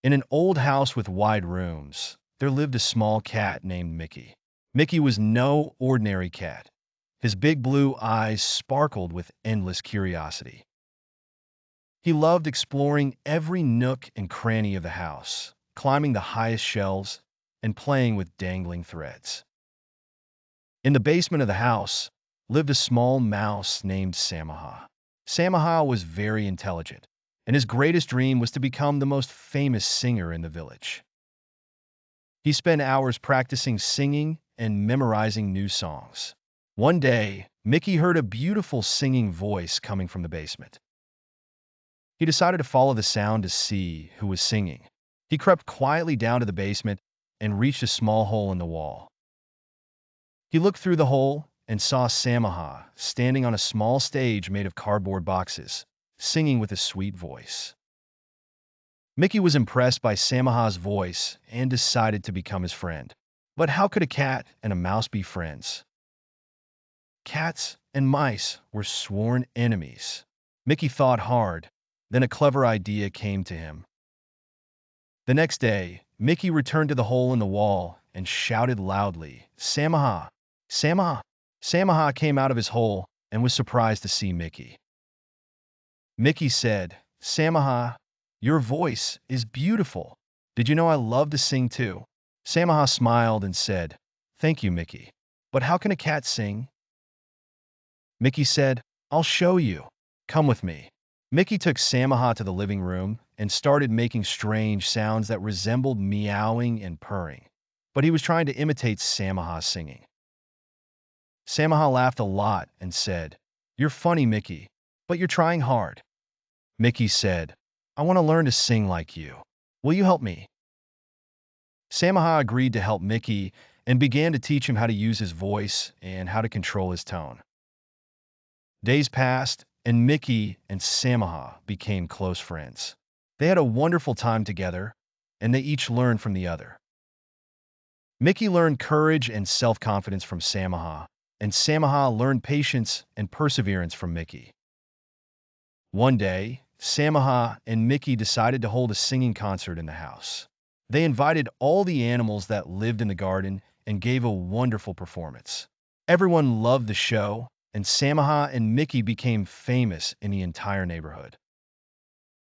In an old house with wide rooms, there lived a small cat named Mickey. Mickey was no ordinary cat. His big blue eyes sparkled with endless curiosity. He loved exploring every nook and cranny of the house, climbing the highest shelves, and playing with dangling threads. In the basement of the house lived a small mouse named Samuha. Samuha was very intelligent, and his greatest dream was to become the most famous singer in the village. He spent hours practicing singing and memorizing new songs. One day, Mickey heard a beautiful singing voice coming from the basement. He decided to follow the sound to see who was singing. He crept quietly down to the basement and reached a small hole in the wall. He looked through the hole and saw Samuha standing on a small stage made of cardboard boxes, singing with a sweet voice. Mickey was impressed by Samuha's voice and decided to become his friend. But how could a cat and a mouse be friends? Cats and mice were sworn enemies. Mickey thought hard, then a clever idea came to him. The next day, Mickey returned to the hole in the wall and shouted loudly, "Samuha! Samuha!" Samuha came out of his hole and was surprised to see Mickey. Mickey said, "Samuha, your voice is beautiful. Did you know I love to sing too?" Samuha smiled and said, "Thank you, Mickey. But how can a cat sing?" Mickey said, "I'll show you. Come with me." Mickey took Samuha to the living room and started making strange sounds that resembled meowing and purring. But he was trying to imitate Samuha's singing. Samuha laughed a lot and said, "You're funny, Mickey, but you're trying hard." Mickey said, "I want to learn to sing like you. Will you help me?" Samuha agreed to help Mickey and began to teach him how to use his voice and how to control his tone. Days passed, and Mickey and Samuha became close friends. They had a wonderful time together, and they each learned from the other. Mickey learned courage and self-confidence from Samuha, and Samuha learned patience and perseverance from Mickey. One day, Samuha and Mickey decided to hold a singing concert in the house. They invited all the animals that lived in the garden and gave a wonderful performance. Everyone loved the show, and Samuha and Mickey became famous in the entire neighborhood.